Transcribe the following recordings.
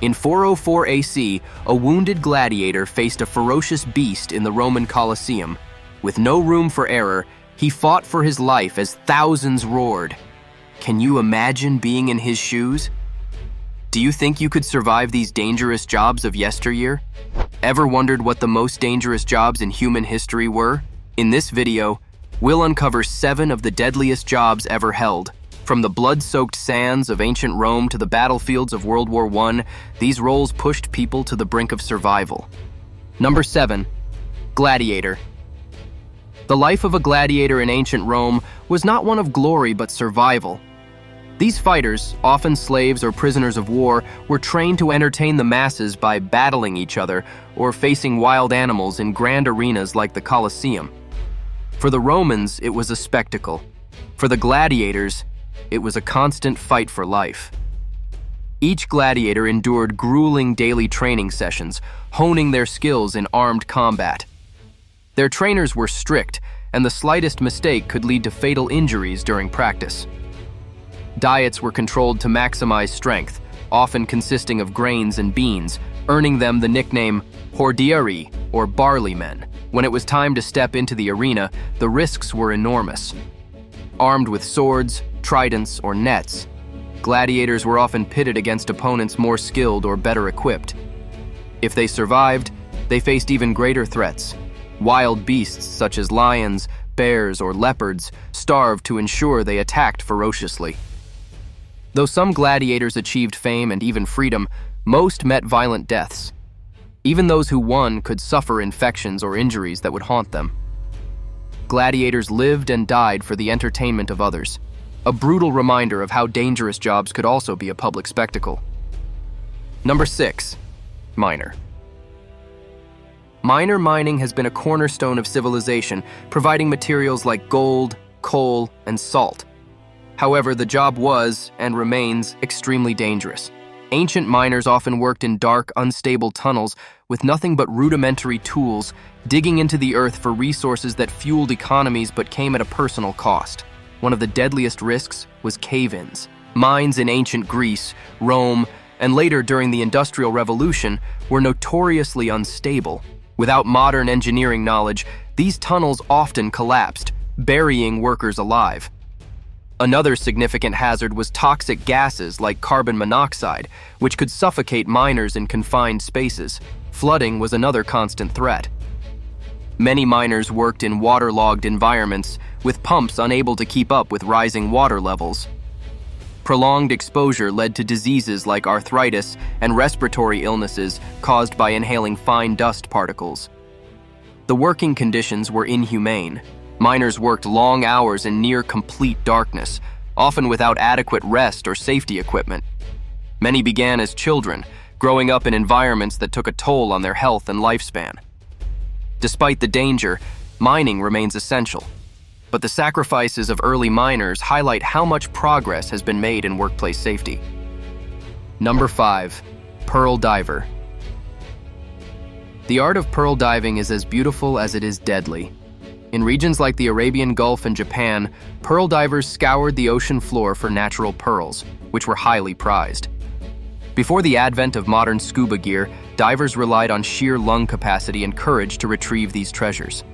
In 404 AC, a wounded gladiator faced a ferocious beast in the Roman Colosseum. With no room for error, he fought for his life as thousands roared. Can you imagine being in his shoes? Do you think you could survive these dangerous jobs of yesteryear? Ever wondered what the most dangerous jobs in human history were? In this video, we'll uncover 7 of the deadliest jobs ever held. From the blood-soaked sands of ancient Rome to the battlefields of World War I, these roles pushed people to the brink of survival. Number 7. Gladiator. The life of a gladiator in ancient Rome was not one of glory but survival. These fighters, often slaves or prisoners of war, were trained to entertain the masses by battling each other or facing wild animals in grand arenas like the Colosseum. For the Romans, it was a spectacle. For the gladiators, it was a constant fight for life. Each gladiator endured grueling daily training sessions, honing their skills in armed combat. Their trainers were strict, and the slightest mistake could lead to fatal injuries during practice. Diets were controlled to maximize strength, often consisting of grains and beans, earning them the nickname foryou, or barley men. When it was time to step into the arena, the risks were enormous. Armed with swords, tridents, or nets, gladiators were often pitted against opponents more skilled or better equipped. If they survived, they faced even greater threats. Wild beasts such as lions, bears, or leopards starved to ensure they attacked ferociously. Though some gladiators achieved fame and even freedom, most met violent deaths. Even those who won could suffer infections or injuries that would haunt them. Gladiators lived and died for the entertainment of others, a brutal reminder of how dangerous jobs could also be a public spectacle. Number 6. Miner. Miner mining has been a cornerstone of civilization, providing materials like gold, coal, and salt. However, the job was, and remains, extremely dangerous. Ancient miners often worked in dark, unstable tunnels with nothing but rudimentary tools, digging into the earth for resources that fueled economies but came at a personal cost. One of the deadliest risks was cave-ins. Mines in ancient Greece, Rome, and later during the Industrial Revolution were notoriously unstable. Without modern engineering knowledge, these tunnels often collapsed, burying workers alive. Another significant hazard was toxic gases like carbon monoxide, which could suffocate miners in confined spaces. Flooding was another constant threat. Many miners worked in waterlogged environments, with pumps unable to keep up with rising water levels. Prolonged exposure led to diseases like arthritis and respiratory illnesses caused by inhaling fine dust particles. The working conditions were inhumane. Miners worked long hours in near complete darkness, often without adequate rest or safety equipment. Many began as children, growing up in environments that took a toll on their health and lifespan. Despite the danger, mining remains essential. But the sacrifices of early miners highlight how much progress has been made in workplace safety. Number 5. Pearl diver. The art of pearl diving is as beautiful as it is deadly. In regions like the Arabian Gulf and Japan, pearl divers scoured the ocean floor for natural pearls, which were highly prized. Before the advent of modern scuba gear, divers relied on sheer lung capacity and courage to retrieve these treasures.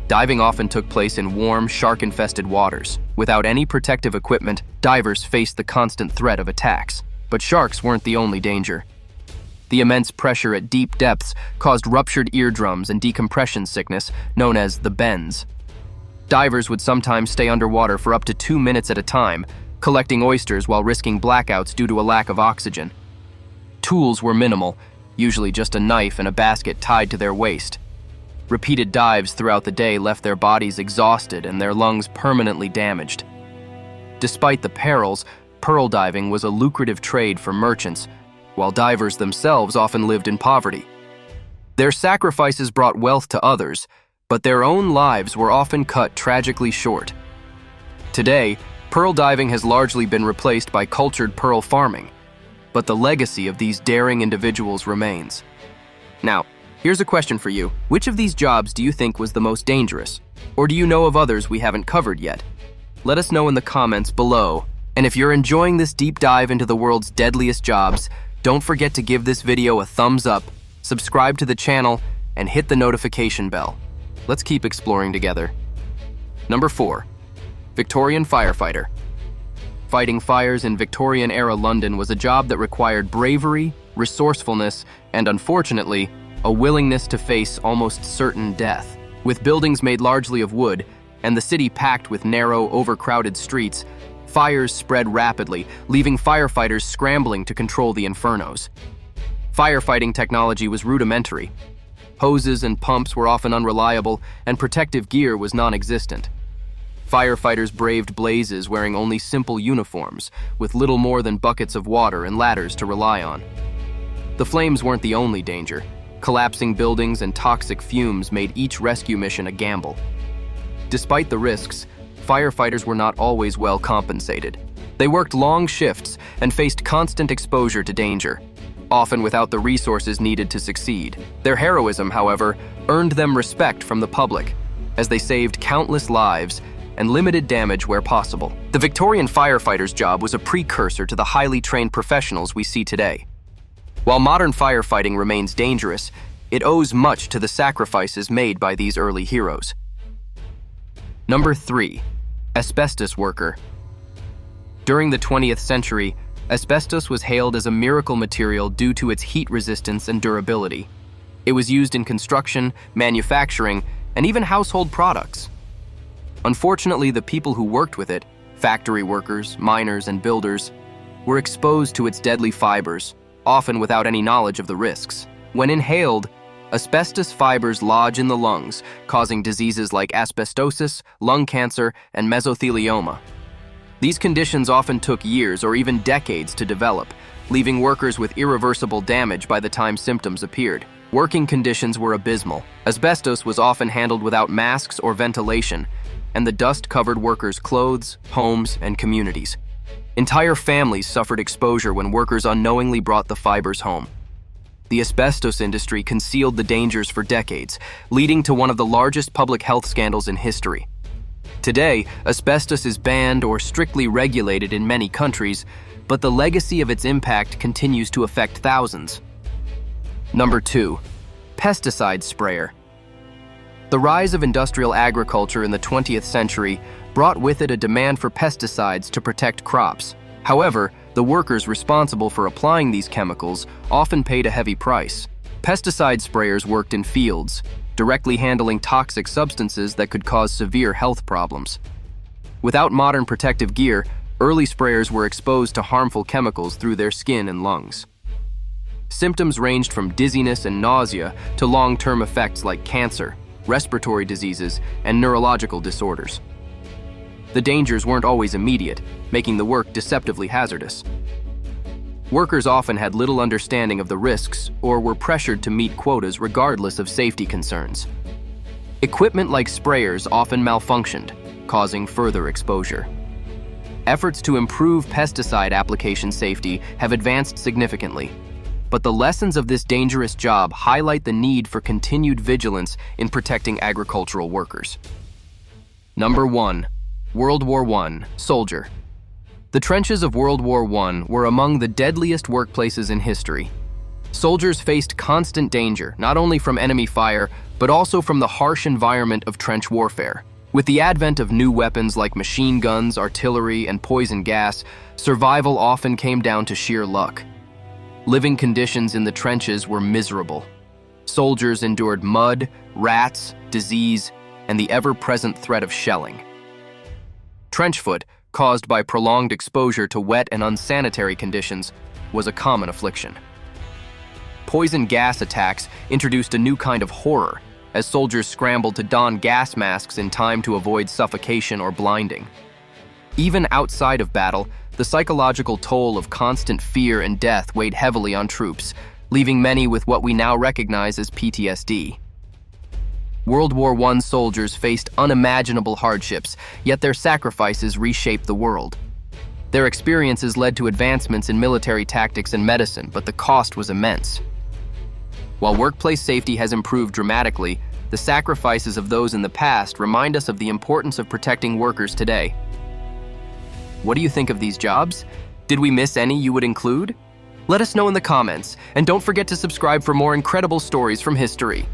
Diving often took place in warm, shark-infested waters. Without any protective equipment, divers faced the constant threat of attacks. But sharks weren't the only danger. The immense pressure at deep depths caused ruptured eardrums and decompression sickness, known as the bends. Divers would sometimes stay underwater for up to 2 minutes at a time, collecting oysters while risking blackouts due to a lack of oxygen. Tools were minimal, usually just a knife and a basket tied to their waist. Repeated dives throughout the day left their bodies exhausted and their lungs permanently damaged. Despite the perils, pearl diving was a lucrative trade for merchants, while divers themselves often lived in poverty. Their sacrifices brought wealth to others, but their own lives were often cut tragically short. Today, pearl diving has largely been replaced by cultured pearl farming, but the legacy of these daring individuals remains. Now, here's a question for you. Which of these jobs do you think was the most dangerous? Or do you know of others we haven't covered yet? Let us know in the comments below. And if you're enjoying this deep dive into the world's deadliest jobs, Don't forget to give this video a thumbs up, subscribe to the channel, and hit the notification bell. Let's keep exploring together. Number 4. Victorian firefighter. Fighting fires in Victorian-era London was a job that required bravery, resourcefulness, and unfortunately, a willingness to face almost certain death. With buildings made largely of wood and the city packed with narrow, overcrowded streets, fires spread rapidly, leaving firefighters scrambling to control the infernos. Firefighting technology was rudimentary. Hoses and pumps were often unreliable, and protective gear was non-existent. Firefighters braved blazes wearing only simple uniforms, with little more than buckets of water and ladders to rely on. The flames weren't the only danger. Collapsing buildings and toxic fumes made each rescue mission a gamble. Despite the risks, firefighters were not always well compensated. They worked long shifts and faced constant exposure to danger, often without the resources needed to succeed. Their heroism, however, earned them respect from the public, as they saved countless lives and limited damage where possible. The Victorian firefighter's job was a precursor to the highly trained professionals we see today. While modern firefighting remains dangerous, it owes much to the sacrifices made by these early heroes. Number 3. Asbestos worker. During the 20th century, asbestos was hailed as a miracle material due to its heat resistance and durability. It was used in construction, manufacturing, and even household products. Unfortunately, the people who worked with it, factory workers, miners, and builders, were exposed to its deadly fibers, often without any knowledge of the risks. When inhaled, asbestos fibers lodge in the lungs, causing diseases like asbestosis, lung cancer, and mesothelioma. These conditions often took years or even decades to develop, leaving workers with irreversible damage by the time symptoms appeared. Working conditions were abysmal. Asbestos was often handled without masks or ventilation, and the dust covered workers' clothes, homes, and communities. Entire families suffered exposure when workers unknowingly brought the fibers home. The asbestos industry concealed the dangers for decades, leading to one of the largest public health scandals in history. Today, asbestos is banned or strictly regulated in many countries, but the legacy of its impact continues to affect thousands. Number 2. Pesticide sprayer. The rise of industrial agriculture in the 20th century brought with it a demand for pesticides to protect crops. However, the workers responsible for applying these chemicals often paid a heavy price. Pesticide sprayers worked in fields, directly handling toxic substances that could cause severe health problems. Without modern protective gear, early sprayers were exposed to harmful chemicals through their skin and lungs. Symptoms ranged from dizziness and nausea to long-term effects like cancer, respiratory diseases, and neurological disorders. The dangers weren't always immediate, making the work deceptively hazardous. Workers often had little understanding of the risks or were pressured to meet quotas regardless of safety concerns. Equipment like sprayers often malfunctioned, causing further exposure. Efforts to improve pesticide application safety have advanced significantly, but the lessons of this dangerous job highlight the need for continued vigilance in protecting agricultural workers. Number 1. World War I soldier. The trenches of World War I were among the deadliest workplaces in history. Soldiers faced constant danger, not only from enemy fire, but also from the harsh environment of trench warfare. With the advent of new weapons like machine guns, artillery, and poison gas, survival often came down to sheer luck. Living conditions in the trenches were miserable. Soldiers endured mud, rats, disease, and the ever-present threat of shelling. Trench foot, caused by prolonged exposure to wet and unsanitary conditions, was a common affliction. Poison gas attacks introduced a new kind of horror, as soldiers scrambled to don gas masks in time to avoid suffocation or blinding. Even outside of battle, the psychological toll of constant fear and death weighed heavily on troops, leaving many with what we now recognize as PTSD. World War I soldiers faced unimaginable hardships, yet their sacrifices reshaped the world. Their experiences led to advancements in military tactics and medicine, but the cost was immense. While workplace safety has improved dramatically, the sacrifices of those in the past remind us of the importance of protecting workers today. What do you think of these jobs? Did we miss any you would include? Let us know in the comments, and don't forget to subscribe for more incredible stories from history.